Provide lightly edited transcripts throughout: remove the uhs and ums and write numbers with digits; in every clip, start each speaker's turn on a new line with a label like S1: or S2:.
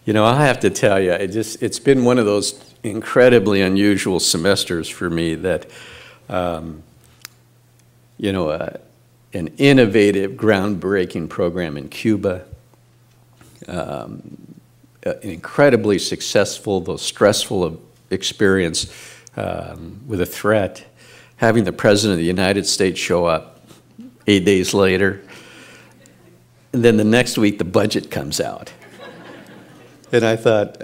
S1: You know, I have to tell you, it's been one of those incredibly unusual semesters for me that, you know, an innovative, groundbreaking program in Cuba, an incredibly successful, though stressful experience with a threat, having the President of the United States show up 8 days later, and then the next week the budget comes out. And I thought,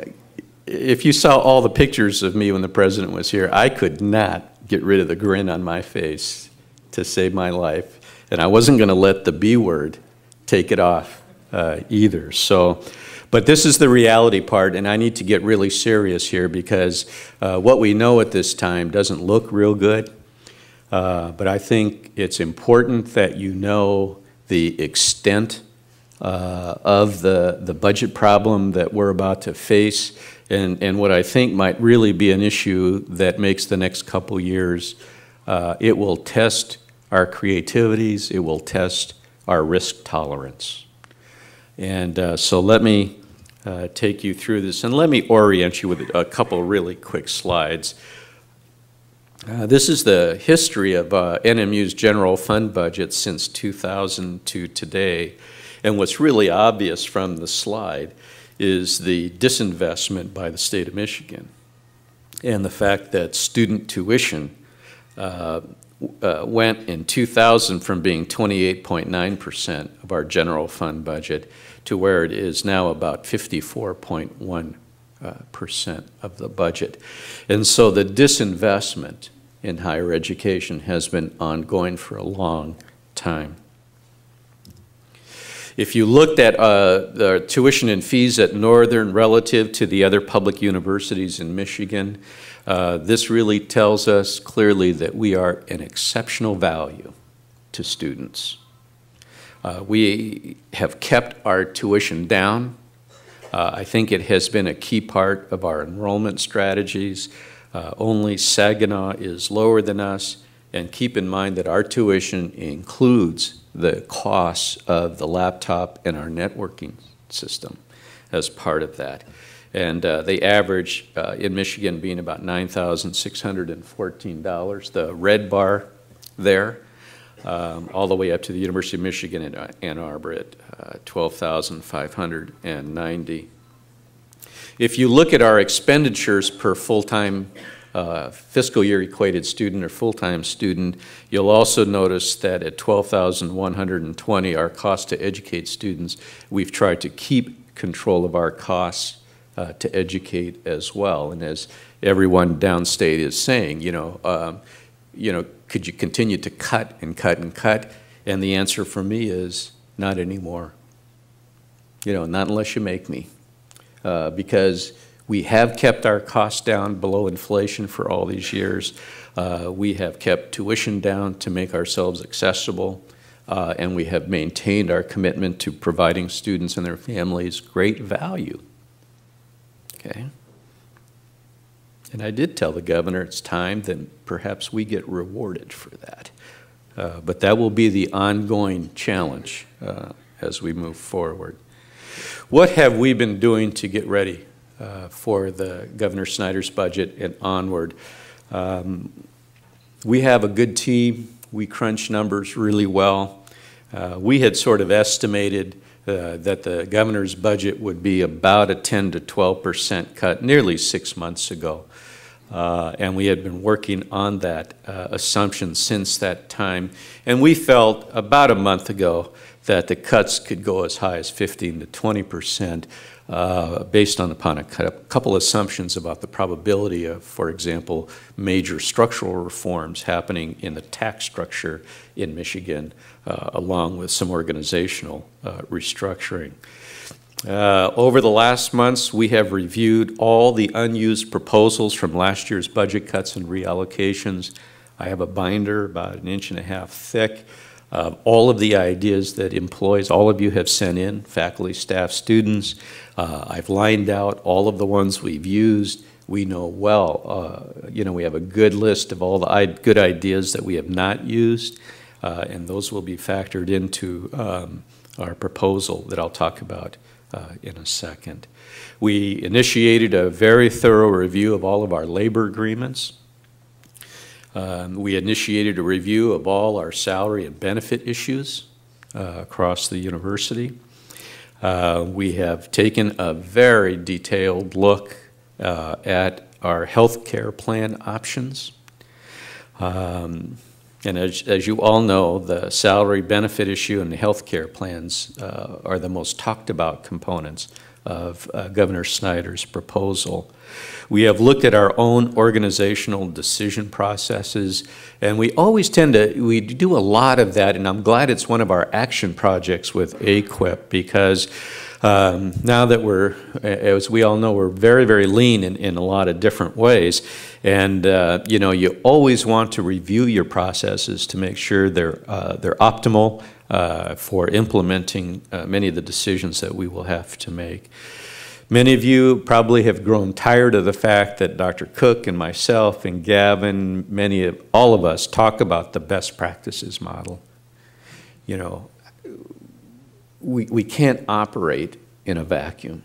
S1: if you saw all the pictures of me when the President was here, I could not get rid of the grin on my face to save my life. And I wasn't going to let the B word take it off either. So, but this is the reality part, and I need to get really serious here because what we know at this time doesn't look real good. But I think it's important that you know the extent of the budget problem that we're about to face, and what I think might really be an issue that makes the next couple years, it will test our creativities, it will test our risk tolerance. And so let me take you through this, and let me orient you with a couple really quick slides. This is the history of NMU's general fund budget since 2000 to today. And what's really obvious from the slide is the disinvestment by the state of Michigan and the fact that student tuition went in 2000 from being 28.9% of our general fund budget to where it is now about 54.1% of the budget. And so the disinvestment in higher education has been ongoing for a long time. If you looked at the tuition and fees at Northern relative to the other public universities in Michigan, this really tells us clearly that we are an exceptional value to students. We have kept our tuition down. I think it has been a key part of our enrollment strategies. Only Saginaw is lower than us, and keep in mind that our tuition includes the costs of the laptop and our networking system as part of that. And they average in Michigan being about $9,614, the red bar there, all the way up to the University of Michigan in Ann Arbor at $12,590. If you look at our expenditures per full-time fiscal year equated student or full-time student, you'll also notice that at $12,120, our cost to educate students, we've tried to keep control of our costs to educate as well. And as everyone downstate is saying, could you continue to cut and cut and cut? And the answer for me is not anymore. Not unless you make me. Because we have kept our costs down below inflation for all these years. We have kept tuition down to make ourselves accessible, and we have maintained our commitment to providing students and their families great value. Okay? And I did tell the governor it's time that perhaps we get rewarded for that. But that will be the ongoing challenge as we move forward. What have we been doing to get ready for the Governor Snyder's budget and onward? We have a good team. We crunch numbers really well. We had sort of estimated that the governor's budget would be about a 10 to 12% cut nearly 6 months ago. And we had been working on that assumption since that time. And we felt about a month ago that the cuts could go as high as 15 to 20% based upon a couple assumptions about the probability of, for example, major structural reforms happening in the tax structure in Michigan, along with some organizational restructuring. Over the last months, we have reviewed all the unused proposals from last year's budget cuts and reallocations. I have a binder about 1.5 inches thick. All of the ideas that employees, all of you have sent in, faculty, staff, students. I've lined out all of the ones we've used. We know well, we have a good list of all the good ideas that we have not used, and those will be factored into our proposal that I'll talk about in a second. We initiated a very thorough review of all of our labor agreements. We initiated a review of all our salary and benefit issues across the university. We have taken a very detailed look at our health care plan options. And as you all know, the salary benefit issue and the health care plans are the most talked about components of Governor Snyder's proposal. We have looked at our own organizational decision processes, and we always we do a lot of that, and I'm glad it's one of our action projects with AQIP, because now that as we all know, we're very, very lean in a lot of different ways. And you know, you always want to review your processes to make sure they're optimal for implementing many of the decisions that we will have to make. Many of you probably have grown tired of the fact that Dr. Cook and myself and Gavin, all of us talk about the best practices model. You know, we can't operate in a vacuum.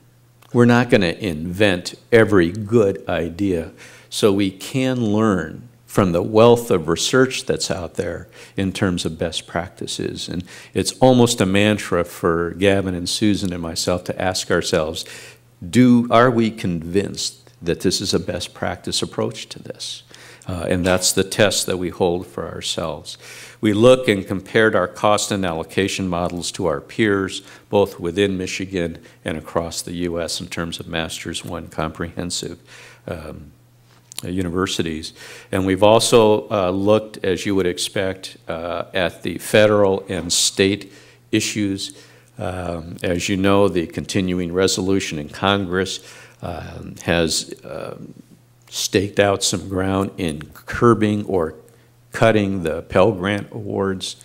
S1: We're not going to invent every good idea, so we can learn from the wealth of research that's out there in terms of best practices. And it's almost a mantra for Gavin and Susan and myself to ask ourselves, are we convinced that this is a best practice approach to this? And that's the test that we hold for ourselves. We look and compared our cost and allocation models to our peers, both within Michigan and across the U.S. in terms of Masters I comprehensive universities. And we've also looked, as you would expect, at the federal and state issues. As you know, the continuing resolution in Congress has staked out some ground in curbing or cutting the Pell Grant awards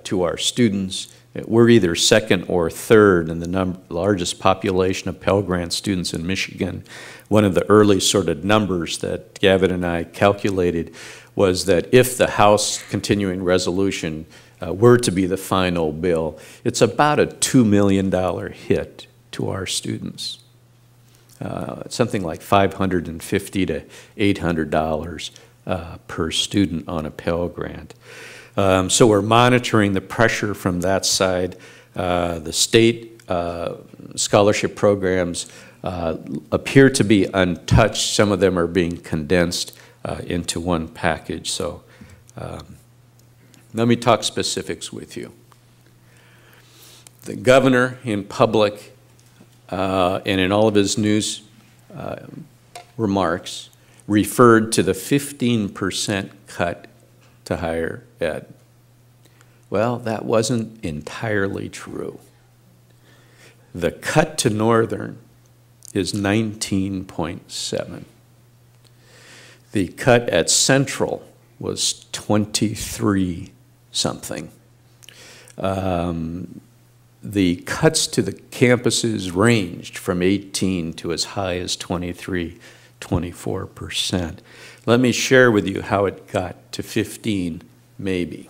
S1: to our students. We're either second or third in the largest population of Pell Grant students in Michigan. One of the early sort of numbers that Gavin and I calculated was that if the House continuing resolution were to be the final bill, it's about a $2 million hit to our students. Something like $550 to $800 per student on a Pell Grant. So we're monitoring the pressure from that side. The state scholarship programs appear to be untouched. Some of them are being condensed into one package. So let me talk specifics with you. The governor in public and in all of his news remarks referred to the 15% cut to higher ed. Well, that wasn't entirely true. The cut to Northern is 19.7. The cut at Central was 23 something. The cuts to the campuses ranged from 18 to as high as 23, 24%. Let me share with you how it got to 15, maybe.